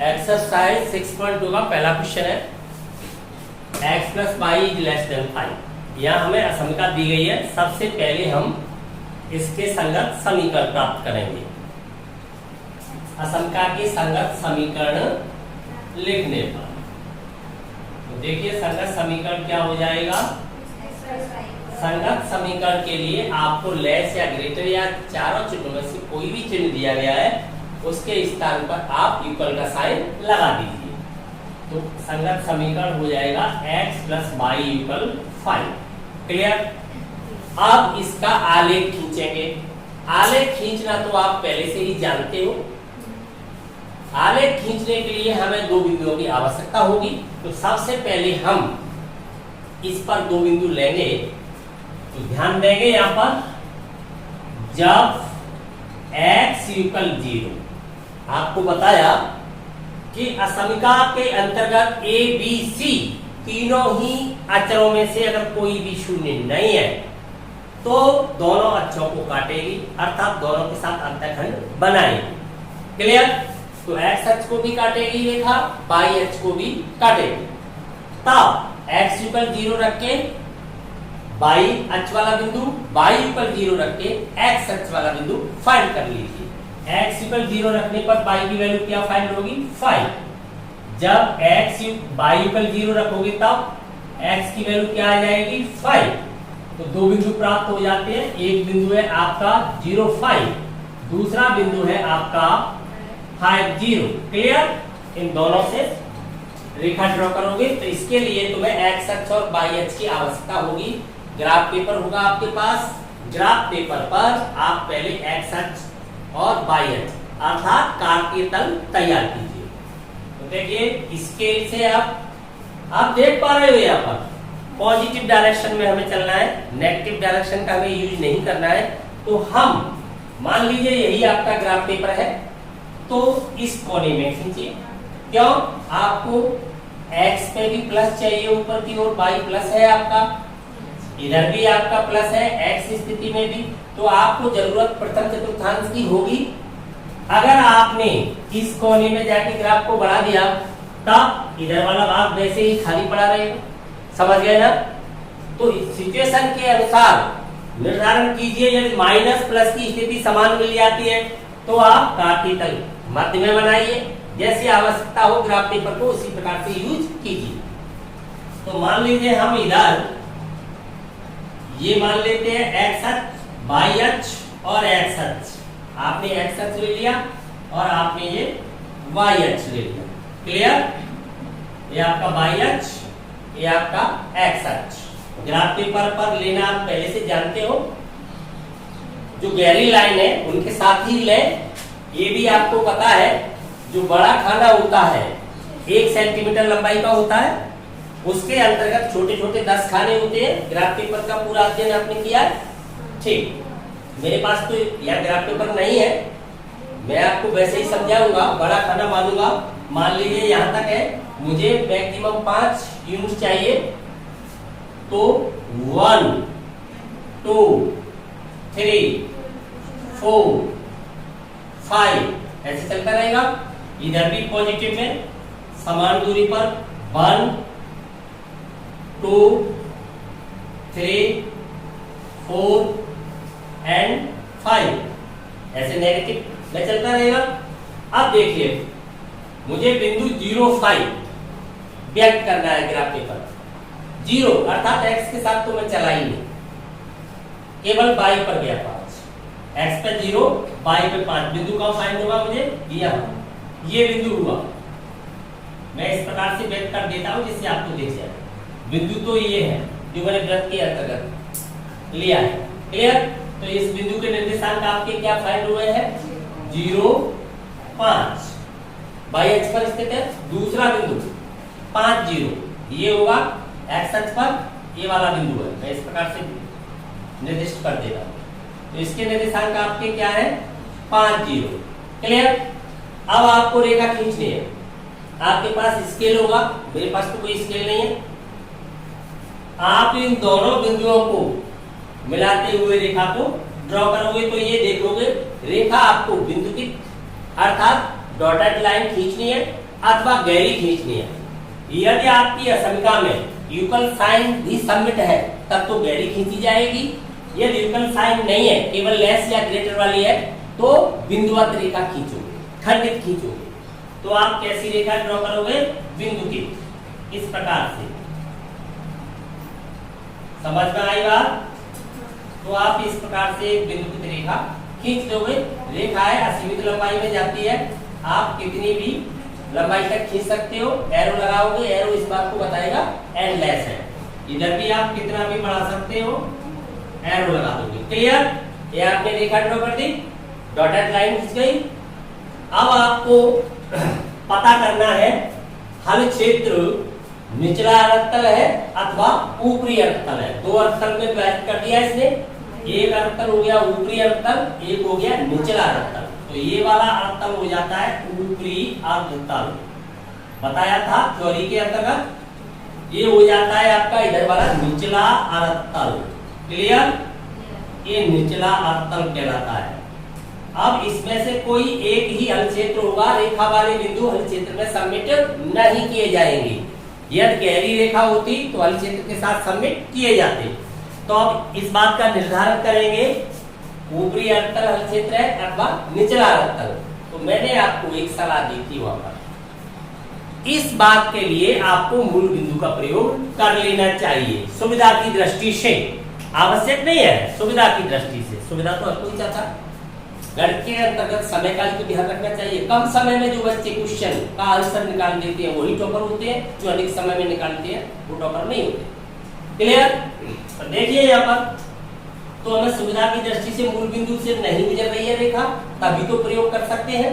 Exercise 6.2 का पहला question है x plus y is less than 5। यहाँ हमें असमिका दी गई है। सबसे पहले हम इसके संगत समीकरण प्राप्त करेंगे। असमिका के संगत समीकरण लिखने पर तो देखिए संगत समीकरण क्या हो जाएगा। संगत समीकरण के लिए आपको लेस या ग्रेटर या चारों चिन्हों में से कोई भी चिन्ह दिया गया है उसके स्थान पर आप इक्वल का साइन लगा दीजिए। तो संगत समीकरण हो जाएगा x plus y equal 5। Clear. अब इसका आलेख खींचेंगे। आलेख खींचना तो आप पहले से ही जानते हो। आलेख खींचने के लिए हमें दो बिंदुओं की आवश्यकता होगी। तो सबसे पहले हम इस पर दो बिंदु लेंगे। तो ध्यान देंगे यहां पर जब x इक्वल 0, आपको बताया कि असमिका के अंतर्गत a b c तीनों ही अक्षरों में से अगर कोई भी शून्य नहीं है तो दोनों अक्षरों को काटेगी, अर्थात दोनों के साथ अंतःखंड बनाएगी। क्लियर। तो x अक्ष को भी काटेगी रेखा, y अक्ष को भी काटेगी। तब x इक्वल 0 रख के y अक्ष वाला बिंदु, y इक्वल 0 रख के x अक्ष वाला बिंदु फाइंड कर लीजिए। x इक्वल 0 रखने पर y की वैल्यू क्या फाइंड होगी 5। जब y इक्वल 0 रखोगे तब x की वैल्यू क्या आ जाएगी 5। तो दो बिंदु प्राप्त हो जाते हैं। एक बिंदु है आपका 0 5, दूसरा बिंदु है आपका 5 0। क्लियर। इन दोनों से रेखा ड्रॉ करोगे तो इसके लिए तुम्हें x अक्ष और y अक्ष की आवश्यकता होगी। ग्राफ पेपर होगा आपके पास। ग्राफ पेपर पर आप पहले x अक्ष और y अक्ष अर्थात कार्तीय तल तैयार कीजिए। तो देखिए स्केल से आप देख पा रहे हो यहाँ पर पॉजिटिव डायरेक्शन में हमें चलना है, नेगेटिव डायरेक्शन का हमें यूज नहीं करना है। तो हम मान लीजिए यही आपका ग्राफ पेपर है तो इस कोने में खींचिए। क्यों? आपको x पे भी प्लस चाहिए ऊपर की ओर, y प्लस है आपका, इधर भी आपका प्लस है x स्थिति में भी। तो आपको जरूरत प्रथम चतुर्थांश की होगी। अगर आपने इस कोने में जाके ग्राफ को बढ़ा दिया तब इधर वाला भाग वैसे ही खाली पड़ा रहेगा। समझ गए ना। तो सिचुएशन के अनुसार निर्धारण कीजिए। यदि माइनस प्लस की स्थिति समान मिल जाती है तो आप कार्तीय तल मध्य में बनाइए। जैसी आवश्यकता हो ग्राफ पेपर को उसी प्रकार से यूज कीजिए। तो मान लीजिए हम इधर ये मान लेते हैं x अक्ष, y अक्ष और x अक्ष। आपने x अक्ष ले लिया और आपने ये y अक्ष ले लिया। क्लियर। ये आपका y अक्ष, ये आपका x अक्ष। ग्राफ पेपर पर लेना आप पहले से जानते हो। जो गहरी लाइन है उनके साथ ही लें। ये भी आपको पता है जो बड़ा खाना होता है 1 सेंटीमीटर लंबाई का होता है, उसके अंतर्गत छोटे छोटे 10 खाने होते हैं। ग्राफ पेपर का पूरा अध्ययन आपने किया है। ठीक। मेरे पास तो यह ग्राफ पेपर नहीं है, मैं आपको वैसे ही समझाऊंगा। बड़ा खाना मानूंगा। मान लीजिए यहाँ तक है, मुझे मैक्सिमम 5 यूनिट चाहिए। तो 1 2 3 4 5 ऐसे चलता रहेगा। इधर भी पॉजिटिव में समान दूरी पर 1 2 3 4 एंड 5 ऐसे नेगेटिव में चलता रहेगा। अब देखिए मुझे बिंदु 0 5 व्यक्त करना है ग्राफ पेपर। 0 अर्थात x के साथ तो मैं चला ही नहीं, केवल y पर गया 5। x पे 0, y पे 5। बिंदु कहाँ फाइंड होगा मुझे? यहाँ। ये बिंदु हुआ। मैं इस प्रकार से व्यक्त कर देता हूं जिससे आपको दिख जाए। बिंदु तो ये है जो मैंने वृत्त के अंतर्गत लिया है। क्लियर। तो इस बिंदु के निर्देशांक आपके क्या फाइंड हुए हैं 0 5। y अक्ष पर स्थित है। दूसरा बिंदु 5 0 ये होगा x अक्ष पर। ये वाला बिंदु है, मैं इस प्रकार से निर्दिष्ट कर देता हूं। तो इसके निर्देशांक आपके क्या है 5 0। क्लियर। अब आपको रेखा खींचनी है। आपके पास स्केल होगा, मेरे पास तो कोई स्केल नहीं है। आप इन दोनों बिंदुओं को मिलाते हुए रेखा को ड्रॉ करोगे तो ये देखोगे रेखा आपको बिंदु की अर्थात डॉटेड लाइन खींचनी है अथवा गहरी खींचनी है। यदि आपकी असमिका में यूकल साइन भी सबमिट है तब तो गहरी खींची जाएगी। यदि यूकल साइन नहीं है, केवल लेस या ग्रेटर वाली है, तो बिंदुवत रेखा खींचोगे, खंडित खींचोगे। तो आप कैसी रेखा ड्रॉ करोगे? बिंदु की, इस प्रकार से। समझ में आई बात? तो आप इस प्रकार से एक बिंदु की रेखा खींच दोगे। रेखा है असीमित लंबाई में जाती है, आप कितनी भी लंबाई तक खींच सकते हो। एरो लगाओगे, एरो इस बात को बताएगा एंडलेस है। इधर भी आप कितना भी बढ़ा सकते हो, एरो लगा दोगे। क्लियर? ये आपने रेखा ड्रॉ कर दी, डॉटेड लाइन खींच गई। अब आपको पता करना है हल क्षेत्र निचला अर्थतल है अथवा ऊपरी अर्थतल है। दो अर्थतल में विभाजित कर दिया इसने, एक अर्थतल हो गया ऊपरी अर्थतल, एक हो गया निचला अर्थतल। तो ये वाला अर्थतल हो जाता है ऊपरी अर्थतल, बताया था थ्योरी के अंतर्गत। ये हो जाता है आपका इधर वाला निचला अर्थतल। क्लियर? ये निचला अर्थतल कहलाता है। अब इसमें से कोई एक ही हल क्षेत्र होगा, रेखा वाले बिंदु हल क्षेत्र में सबमिट नहीं किए जाएंगे। यदि गहरी रेखा होती तो हल क्षेत्र के साथ सबमिट किए जाते। तो अब इस बात का निर्धारण करेंगे ऊपरी अर्थतल हल क्षेत्र है अथवा निचला अर्थतल। तो मैंने आपको एक सलाह दी थी वहां पर, इस बात के लिए आपको मूल बिंदु का प्रयोग कर लेना चाहिए, सुविधा की दृष्टि से। आवश्यक नहीं है, सुविधा की दृष्टि से। सुविधा तो हर कोई चाहता। गणित के अंतर्गत समय का भी ध्यान रखना चाहिए। कम समय में जो बच्चे क्वेश्चन का आंसर निकाल देते हैं वही टॉपर होते हैं, जो अधिक समय में निकालते हैं वो टॉपर नहीं होते। क्लियर? देखिए यहाँ पर, तो हमें सुविधा की दृष्टि से मूल बिंदु से नहीं गुजर रही है रेखा, तभी तो प्रयोग कर सकते हैं।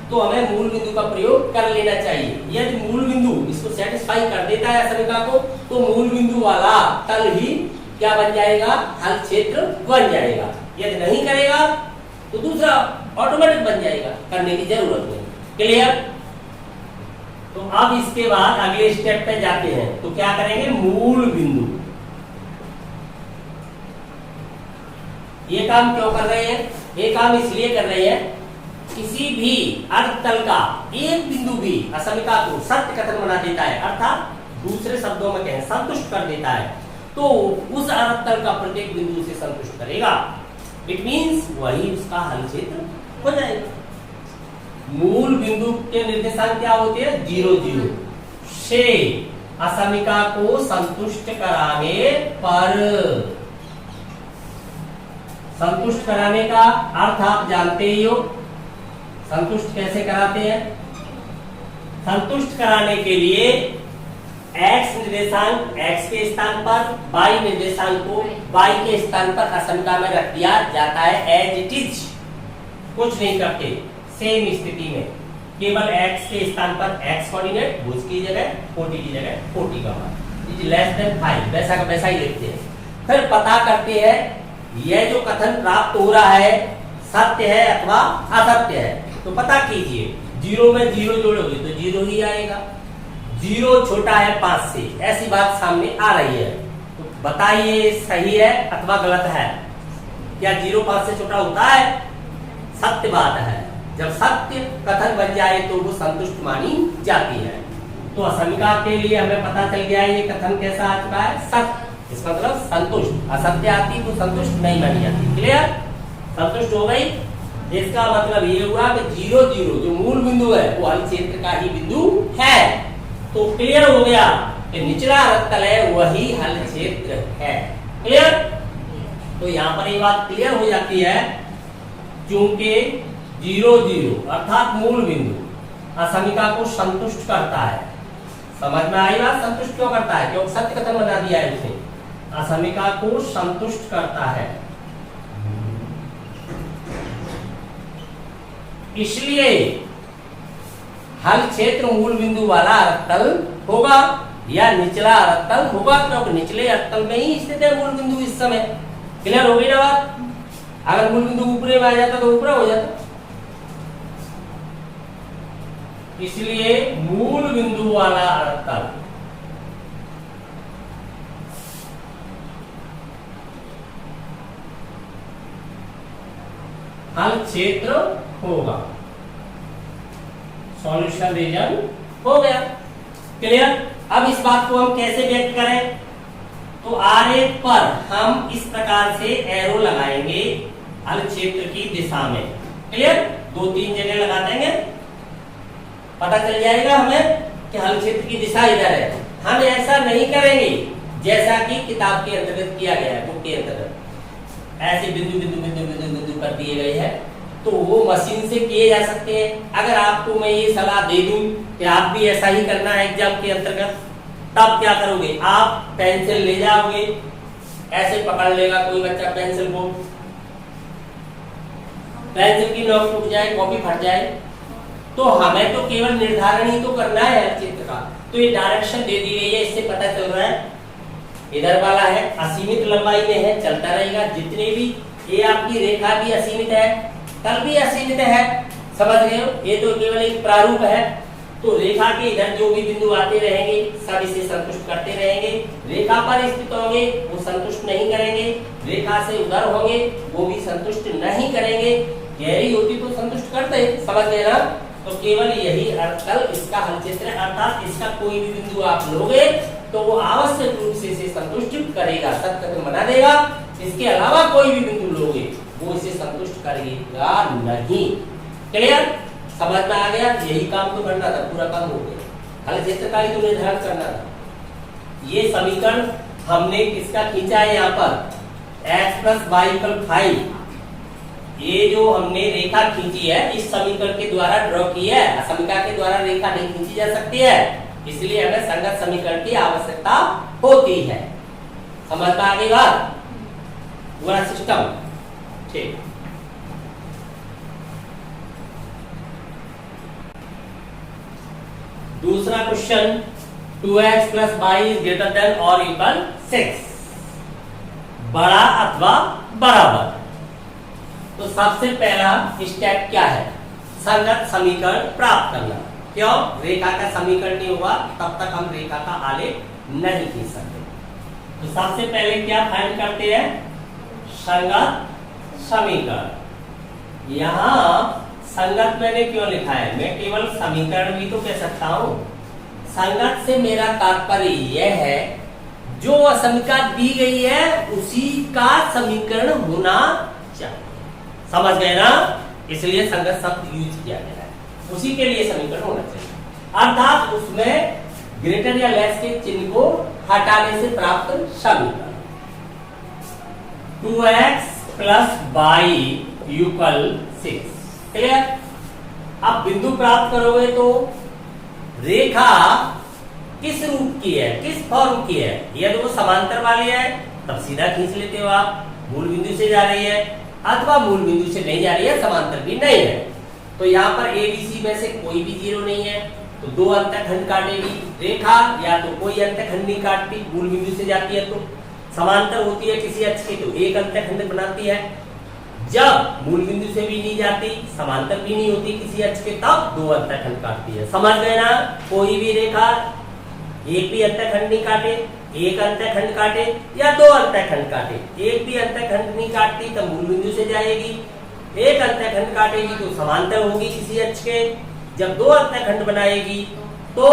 तो हमें मूल बिंदु का प्रयोग कर लेना चाहिए। यदि मूल बिंदु इसको सेटिस्फाई कर देता है असमिका को, तो मूल बिंदु वाला तल ही क्या बन जाएगा? हल क्षेत्र बन जाएगा। यदि नहीं करेगा तो दूसरा ऑटोमेटिक बन जाएगा, करने की जरूरत नहीं। क्लियर? तो अब इसके बाद अगले स्टेप पे जाते हैं। तो क्या करेंगे? मूल बिंदु। ये काम क्यों कर रहे हैं? ये काम इसलिए कर रहे हैं, किसी भी अर्थतल का एक बिंदु भी असमिका को सत्य कथन बना देता है, अर्थात दूसरे शब्दों में कहें संतुष्ट कर देता है, तो उस अर्थतल का प्रत्येक बिंदु से संतुष्ट करेगा। इट मींस वही उसका हल क्षेत्र हो जाएगा। मूल बिंदु के निर्देशांक क्या होते हैं? 0 0 से असमिका को संतुष्ट कराने पर। संतुष्ट कराने का अर्थ आप जानते ही हो। संतुष्ट कैसे कराते हैं? संतुष्ट कराने के लिए x निर्देशांक x के स्थान पर, y निर्देशांक को y के स्थान पर असमिका में रख दिया जाता है एज इट इज। कुछ नहीं करते, सेम स्थिति में केवल x के स्थान पर x कोऑर्डिनेट, भुज की जगह 40 की जगह 40 का मान इज लेस देन 5, वैसा का वैसा ही लिखते हैं। फिर पता करते हैं यह जो कथन प्राप्त हो रहा है सत्य है अथवा असत्य है। तो पता कीजिए, 0 में 0 जोड़ोगे तो 0 ही आएगा। 0 छोटा है 5 से, ऐसी बात सामने आ रही है। तो बताइए सही है अथवा गलत है? क्या 0 5 से छोटा होता है? सत्य बात है। जब सत्य कथन बन जाए तो वो संतुष्ट मानी जाती है। तो असमिका के लिए हमें पता चल गया है ये कथन कैसा आ चुका है? सत्य, इसका मतलब संतुष्ट। असत्य आती तो संतुष्ट नहीं मानी जाती। क्लियर? संतुष्ट हो गई। इसका मतलब ये हुआ कि 0 0 जो मूल बिंदु है वो हल क्षेत्र का ही बिंदु है। तो क्लियर हो गया कि निचला अर्थतल है वही हल क्षेत्र है। क्लियर? तो यहाँ पर ये बात क्लियर हो जाती है, क्योंकि 0 0 अर्थात मूल बिंदु असमिका को संतुष्ट करता है। समझ में आई बात? संतुष्ट क्यों करता है? क्योंकि सत्य कथन बना दिया है उसने। असमिका को संतुष्ट करता है, इसलिए हल क्षेत्र मूल बिंदु वाला अर्थतल होगा या निचला अर्थतल होगा, क्योंकि निचले अर्थतल में ही स्थित है मूल बिंदु इस समय। क्लियर हो गई ना बात? अगर मूल बिंदु ऊपरी में आ जाता तो ऊपरा हो जाता। इसलिए मूल बिंदु वाला अर्थतल हल क्षेत्र होगा। सॉल्यूशन रीजन हो गया। क्लियर? अब इस बात को हम कैसे व्यक्त करें? तो आरेख पर हम इस प्रकार से एरो लगाएंगे हल क्षेत्र की दिशा में। क्लियर? 2-3 जगह लगा देंगे, पता चल जाएगा हमें कि हल क्षेत्र की दिशा इधर है। हम ऐसा नहीं करेंगे जैसा कि किताब के अंतर्गत किया गया है, बुक के अंतर्गत ऐसे बिंदु बिंदु बिंदु बिंदु बिंदु कर दिए गए हैं, तो वो मशीन से किए जा सकते हैं। अगर आपको मैं ये सलाह दे दूं कि आप भी ऐसा ही करना है एग्जाम के अंतर्गत, तब क्या करोगे? आप पेंसिल ले जाओगे, ऐसे पकड़ लेगा कोई बच्चा पेंसिल को, पेंसिल की नोक टूट जाए, कॉपी फट जाए, तो हमें तो केवल निर्धारण ही तो करना है हर चित्र का। तो ये डायरेक्शन दे दी गई है, इससे पता चल रहा है इधर वाला है असीमित लंबाई में है, चलता रहेगा। जितने भी ये आपकी रेखा भी असीमित है, तल भी असीमित है, समझ रहे हो? ये तो केवल एक प्रारूप है। तो रेखा के इधर जो भी बिंदु आते रहेंगे सब इसे संतुष्ट करते रहेंगे। रेखा पर स्थित होंगे वो संतुष्ट नहीं करेंगे, रेखा से उधर होंगे वो भी संतुष्ट नहीं करेंगे। गहरी होती तो संतुष्ट करते, समझ गए ना? तो केवल यही अर्थकल इसका हल क्षेत्र है, अर्थात इसका कोई भी बिंदु आप लोगे तो वो आवश्यक रूप से इसे संतुष्ट करेगा, सत्य बना देगा। इसके अलावा कोई भी बिंदु लोगे वो इसे संतुष्ट करेगा नहीं। क्लियर? समझ में आ गया? यही काम तो करना था, पूरा काम हो गया। हल क्षेत्र का ही तो निर्धारण करना था। ये समीकरण हमने किसका खींचा है? यहाँ पर x + y = 5, ये जो हमने रेखा खींची है इस समीकरण के द्वारा ड्रॉ की है। असमीकरण के द्वारा रेखा नहीं खींची जा सकती है, इसलिए हमें संगत समीकरण की आवश्यकता होती है। समझ में आ गई बात? पूरा सिस्टम ठीक। दूसरा क्वेश्चन, 2x + y ≥ 6, बड़ा अथवा बराबर। तो सबसे पहला स्टेप क्या है? संगत समीकरण प्राप्त करना। क्यों? रेखा का समीकरण नहीं होगा तब तक हम रेखा का आलेख नहीं खींच सकते। तो सबसे पहले क्या फाइंड करते हैं? संगत समीकरण। यहां संगत मैंने क्यों लिखा है? मैं केवल समीकरण भी तो कह सकता हूं। संगत से मेरा तात्पर्य यह है जो असमीकरण दी गई है उसी का समीकरण होना चाहिए। समझ गए ना? इसलिए संगत शब्द यूज किया गया है, उसी के लिए समीकरण होना चाहिए। अर्थात उसमें ग्रेटर या लेस के चिन्ह को हटाने से प्राप्त समीकरण। 2x + y = 6। क्लियर? अब बिंदु प्राप्त करोगे तो रेखा किस रूप की है, किस फॉर्म की है? यदि वो समांतर वाली है तब सीधा खींच लेते हो आप, मूल बिंदु से जा रही है, अथवा मूल बिंदु से नहीं जा रही है, समांतर भी नहीं है, तो यहाँ पर ABC में से कोई भी 0 नहीं है, तो 2 अंतःखंड काटेगी रेखा, या तो कोई अंतःखंड नहीं काटती, मूल बिंदु से जाती है तो समांतर होती है किसी अक्ष की तो एक अंतःखंड बनाती है। जब मूल बिंदु से भी नहीं जाती, समांतर भी नहीं होती किसी अक्ष के, तब 2 अंतःखंड काटती है। समझ गए ना? कोई भी रेखा एक भी अंतःखंड नहीं काटे, एक अंतःखंड काटे या 2 अंतःखंड काटे, एक भी अंतःखंड नहीं काटती तो मूल बिंदु से जाएगी, एक अंतःखंड काटेगी तो समांतर होगी किसी अक्ष के, जब 2 अंतःखंड बनाएगी तो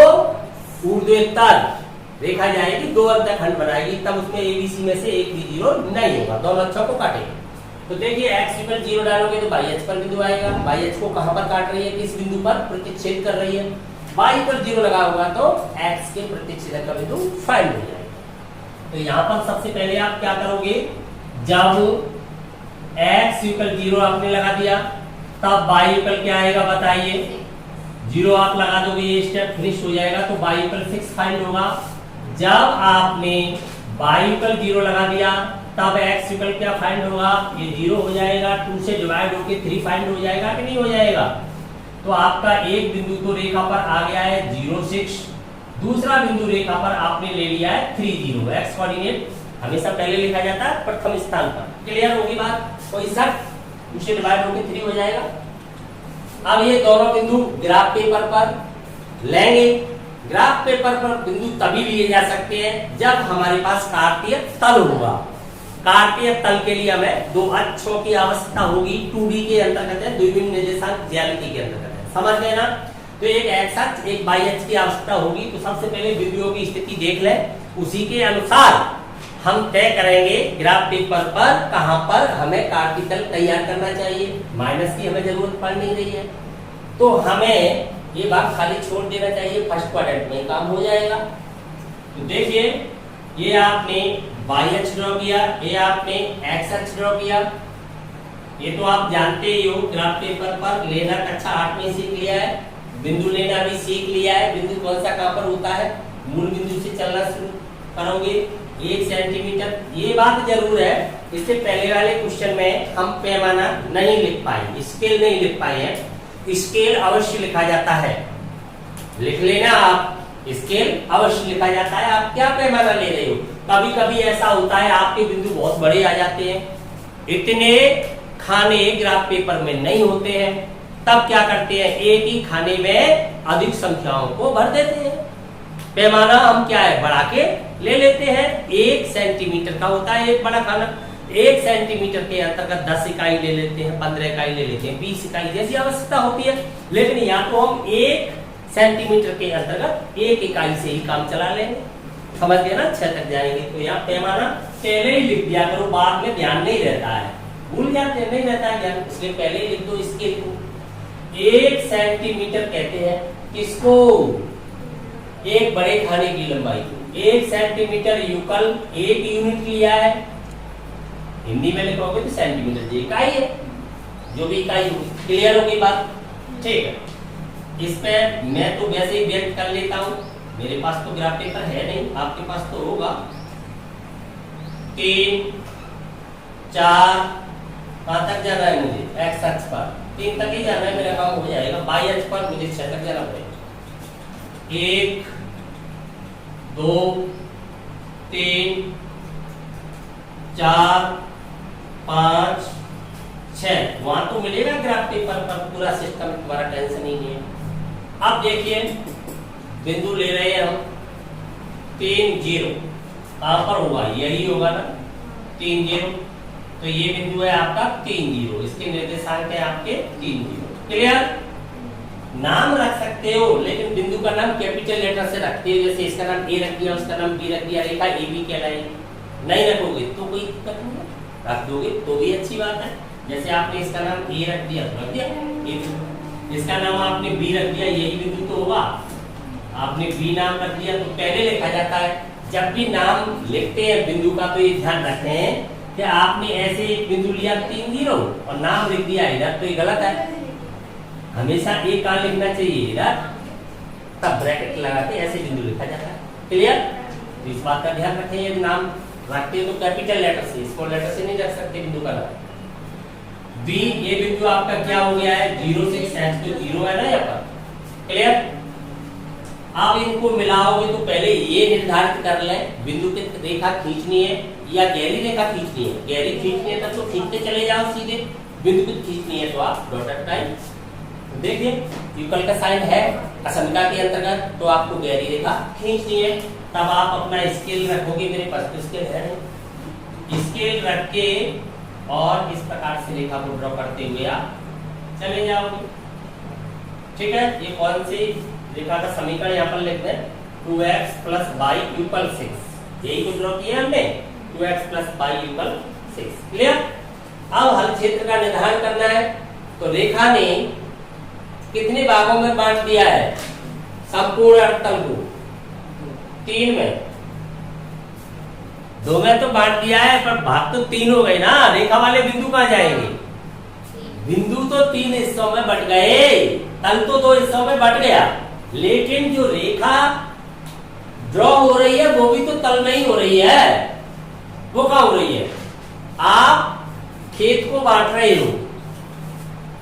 ऊर्ध्वोत्तर रेखा जाएगी, 2 अंतःखंड बनाएगी, तब उसमें ABC में से एक भी 0 नहीं होगा, दोनों अक्षों को काटेगी। तो देखिए x = 0 डालोगे तो y अक्ष पर बिंदु आएगा, y अक्ष को कहां पर काट रही है, किस बिंदु पर प्रतिच्छेद कर रही है, y पर 0 लगा होगा तो x के प्रतिच्छेदक का बिंदु फाइंड हो जाएगा। तो यहाँ पर सबसे पहले आप क्या करोगे? जब x = 0 आपने लगा दिया तब y = क्या आएगा बताइए? 0 आप लगा दोगे, ये स्टेप फिनिश हो जाएगा, तो y = 6 फाइंड होगा। जब आपने y = 0 लगा दिया तब x = क्या फाइंड होगा? ये 0 हो जाएगा, 2 से डिवाइड होके 3 फाइंड हो जाएगा कि नहीं हो जाएगा? तो आपका एक बिंदु तो रेखा पर आ गया है 0, 6, दूसरा बिंदु रेखा पर आपने ले लिया है 3, 0। x कोऑर्डिनेट हमेशा पहले लिखा जाता है प्रथम स्थान पर। क्लियर होगी बात? कोई शक? 2 से डिवाइड होके 3 हो जाएगा। अब ये दोनों बिंदु ग्राफ पेपर पर लेंगे। ग्राफ पेपर पर बिंदु तभी लिए जा सकते हैं जब हमारे पास कार्तीय तल होगा। कार्तीय तल के लिए हमें 2 अक्षों की आवश्यकता होगी, 2D के अंतर्गत है, द्विविमीय निर्देशांक ज्यामिति के अंतर्गत है। समझ गए ना? तो एक एक्स अक्ष एक वाई अक्ष की आवश्यकता होगी। तो सबसे पहले बिंदुओं की स्थिति देख लें, उसी के अनुसार हम तय करेंगे ग्राफ पेपर पर कहां पर हमें काट तल तैयार करना चाहिए। माइनस की हमें जरूरत पड़ नहीं रही है, तो हमें ये भाग खाली छोड़ देना चाहिए, फर्स्ट क्वाड्रेंट में काम हो जाएगा। तो देखिए, ये आपने वाई अक्ष ड्रॉ किया, ये आपने एक्स अक्ष ड्रॉ किया। ये तो आप जानते ही हो, ग्राफ पेपर पर लेना कक्षा 8 में सीख लिया है, बिंदु लेना भी सीख लिया है। बिंदु कौन सा कहां पर होता है, मूल बिंदु से चलना शुरू करोगे 1 सेंटीमीटर। ये बात जरूर है, इससे पहले वाले क्वेश्चन में हम पैमाना नहीं लिख पाए, स्केल नहीं लिख पाए हैं। स्केल अवश्य लिखा जाता है, लिख लेना आप, स्केल अवश्य लिखा जाता है। आप क्या पैमाना ले रहे हो? कभी कभी ऐसा होता है आपके बिंदु बहुत बड़े आ जाते हैं, इतने खाने ग्राफ पेपर में नहीं होते हैं, तब क्या करते हैं, एक ही खाने में अधिक संख्याओं को भर देते हैं। पैमाना हम क्या है, बढ़ा के ले लेते हैं। 1 सेंटीमीटर का होता है एक बड़ा खाना, 1 सेंटीमीटर के अंतर्गत 10 इकाई ले लेते हैं, 15 इकाई ले लेते हैं, 20 इकाई जैसी आवश्यकता होती है। लेकिन या तो हम 1 सेंटीमीटर के अंतर्गत 1 इकाई से ही काम चला लेंगे, समझ गए ना, 6 तक जाएंगे। तो यहाँ पैमाना पहले ही लिख दिया करो, बाद में ध्यान नहीं रहता है, भूल जाते हैं, नहीं रहता है ध्यान, इसलिए पहले ही लिख दो स्केल को। 1 सेंटीमीटर कहते हैं किसको, एक बड़े खाने की लंबाई को। 1 सेंटीमीटर युगल 1 यूनिट लिया है, हिंदी में लिखोगे तो सेंटीमीटर जी इकाई है, जो भी इकाई होगी। क्लियर होगी बात, ठीक है। इस पे मैं तो वैसे ही व्यक्त कर लेता हूं, मेरे पास तो ग्राफ पेपर है नहीं, आपके पास तो होगा। 3 4 कहां तक जाना है मुझे, एक्स अक्ष पर 3 तक ही जाना है, मेरा काम हो जाएगा। वाई अक्ष पर मुझे 6 तक जाना पड़ेगा। 1 2 3 4 5 6, वहां तो मिलेगा ग्राफ पेपर पर पूरा सिस्टम, तुम्हारा टेंशन ही नहीं है। अब देखिए, बिंदु ले रहे हैं हम 3 0, कहां पर होगा, यही होगा ना 3 0। तो ये बिंदु है आपका 3 0, इसके निर्देशांक है आपके 3 0। क्लियर, नाम रख सकते हो, लेकिन बिंदु का नाम कैपिटल लेटर से रखते हो, जैसे इसका नाम ए रख दिया, उसका नाम बी रख दिया, रेखा ए बी कहलाएगी। नहीं रखोगे तो कोई दिक्कत नहीं है, रख दोगे तो भी अच्छी बात है। जैसे आपने इसका नाम ए रख दिया तो रख दिया ए, इसका नाम आपने बी रख दिया, यही बिंदु तो होगा। आपने बी नाम रख दिया तो पहले लिखा जाता है। जब भी नाम लिखते हैं बिंदु का तो ये ध्यान रखते हैं कि आपने ऐसे एक बिंदु लिया 3 0 और नाम लिख दिया इधर, तो ये गलत है। हमेशा एक का लिखना चाहिए इधर, तब ब्रैकेट लगा के ऐसे बिंदु लिखा जाता है। क्लियर, तो इस बात का ध्यान रखें, ये नाम रखते हैं तो कैपिटल लेटर से, स्मॉल लेटर से नहीं रख सकते बिंदु का नाम। बी, ये बिंदु आपका क्या हो गया है, 0 6 तो 0 है ना यहाँ पर। क्लियर, आप इनको मिलाओगे तो पहले ये निर्धारित कर लें बिंदु की रेखा खींचनी है या गहरी रेखा खींचनी है। गहरी खींचनी है तब तो खींचते चले जाओ सीधे, बिंदु की खींचनी है तो आप डॉटेड लाइन। देखिए, युगल का साइन है असंख्या के अंतर्गत, तो आपको गहरी रेखा खींचनी है, तब आप अपना स्केल रखोगे। मेरे पास तो स्केल है, स्केल रख के और इस प्रकार से रेखा को ड्रॉ करते हुए आप चले जाओगे। ठीक है, ये कौन सी रेखा का समीकरण यहाँ पर लिखते हैं, 2x + y = 6, यही को ड्रॉ किया हमने, 2x + y = 6। क्लियर, अब हल क्षेत्र का निर्धारण करना है। तो रेखा ने कितने भागों में बांट दिया है संपूर्ण अर्थतल को, 3 में, 2 में तो बांट दिया है, पर भाग तो 3 हो गए ना। रेखा वाले बिंदु कहां जाएंगे, बिंदु तो 3 हिस्सों में बट गए, तल तो 2 हिस्सों में बट गया, लेकिन जो रेखा ड्रॉ हो रही है वो भी तो तल में ही हो रही है। वो कहां हो रही है, आप खेत को बांट रहे हो,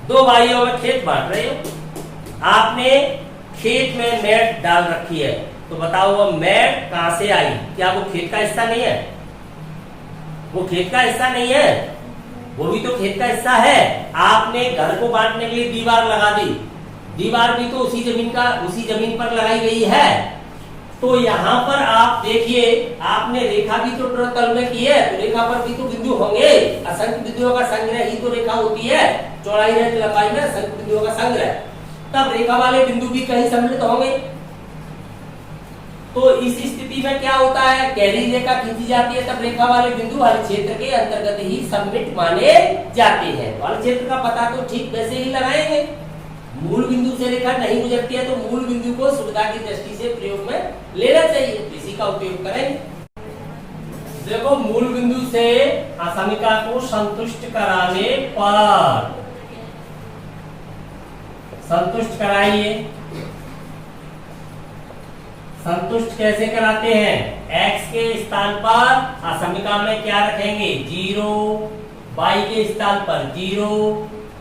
2 भाइयों में खेत बांट रहे हो, आपने खेत में मैट डाल रखी है, तो बताओ वो मैट कहां से आई, क्या वो खेत का हिस्सा नहीं है, वो खेत का हिस्सा नहीं है, वो भी तो खेत का हिस्सा है। आपने घर को बांटने के लिए दीवार लगा दी, दीवार भी तो उसी जमीन पर लगाई गई है। तो यहाँ पर आप देखिए, आपने रेखा भी तो तल में की है, तो रेखा पर भी तो बिंदु होंगे, असंख्य बिंदुओं का संग्रह ही तो रेखा होती है, चौड़ाई है लंबाई में असंख्य बिंदुओं का संग्रह। तब रेखा वाले बिंदु भी कहीं सम्मिलित होंगे। तो इस स्थिति में क्या होता है, गहरी रेखा खींची जाती है तब रेखा वाले बिंदु हल क्षेत्र के अंतर्गत ही सम्मिलित माने जाते हैं। हल क्षेत्र का पता तो ठीक वैसे ही लगाएंगे। मूल बिंदु से रेखा नहीं गुजरती है तो मूल बिंदु को सुविधा की दृष्टि से प्रयोग में लेना चाहिए, इसी का उपयोग करेंगे। देखो मूल बिंदु से असमिका को संतुष्ट कराने पर, संतुष्ट कराइए। संतुष्ट कैसे कराते हैं, x के स्थान पर असमिका में क्या रखेंगे 0, y के स्थान पर 0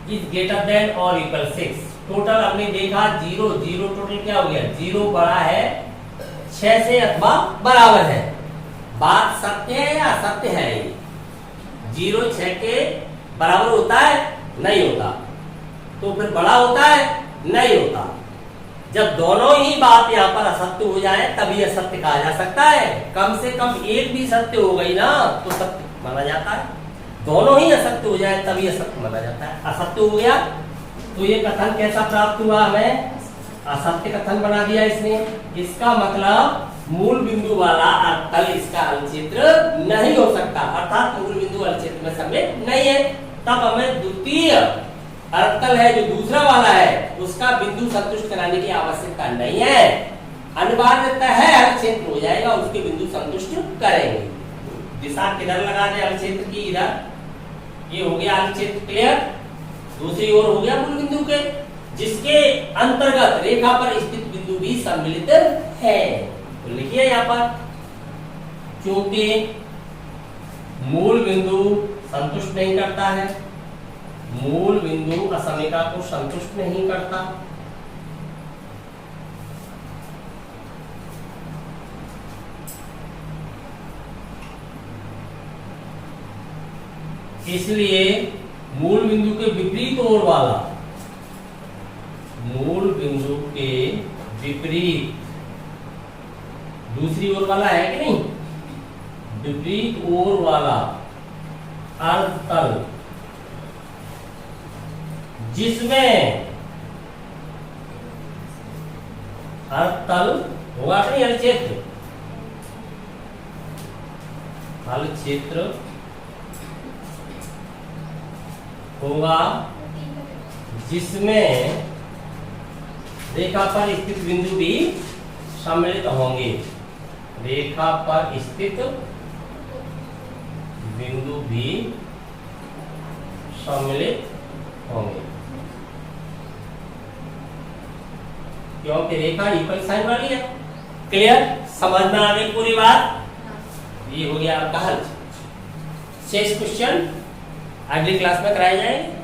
इज ग्रेटर देन और इक्वल 6। टोटल हमने देखा 0 0 टोटल क्या हो गया, 0 बड़ा है 6 से अथवा बराबर है। बात सत्य है या असत्य है, 0 6 के बराबर होता है, नहीं होता। तो फिर बड़ा होता है, नहीं होता। जब दोनों ही बात यहाँ पर असत्य हो जाए तभी असत्य कहा जा सकता है। कम से कम एक भी सत्य हो गई ना तो सत्य माना जाता है, दोनों ही असत्य हो जाए तभी असत्य माना जाता है। असत्य हो गया तो ये कथन कैसा प्राप्त हुआ, हमें असत्य कथन बना दिया इसने। इसका मतलब मूल बिंदु वाला अर्थतल इसका हल क्षेत्र नहीं हो सकता, अर्थात मूल बिंदु हल क्षेत्र में सम्मिलित नहीं है। तब हमें द्वितीय अर्थतल है जो दूसरा वाला है उसका बिंदु संतुष्ट कराने की आवश्यकता नहीं है, अनिवार्यता है हल क्षेत्र हो जाएगा, उसके बिंदु संतुष्ट करेंगे। दिशा किधर लगा दे हल क्षेत्र की, इधर, ये हो गया हल क्षेत्र क्लियर। दूसरी ओर हो गया मूल बिंदु के, जिसके अंतर्गत रेखा पर स्थित बिंदु भी सम्मिलित है। तो लिखिए यहाँ पर, क्योंकि मूल बिंदु संतुष्ट नहीं करता है, मूल बिंदु असमिका को संतुष्ट नहीं करता, इसलिए मूल बिंदु के विपरीत ओर वाला, मूल बिंदु के विपरीत दूसरी ओर वाला है कि नहीं, विपरीत ओर वाला अर्थतल जिसमें अर्थतल होगा कि नहीं, हल क्षेत्र, हल क्षेत्र होगा जिसमें रेखा पर स्थित बिंदु भी सम्मिलित होंगे, रेखा पर स्थित बिंदु भी सम्मिलित होंगे, क्योंकि रेखा इक्वल साइन वाली है। क्लियर, समझ में आ गई पूरी बात। ये हो गया आपका हल। शेष क्वेश्चन अगली क्लास में कराए जाएंगे।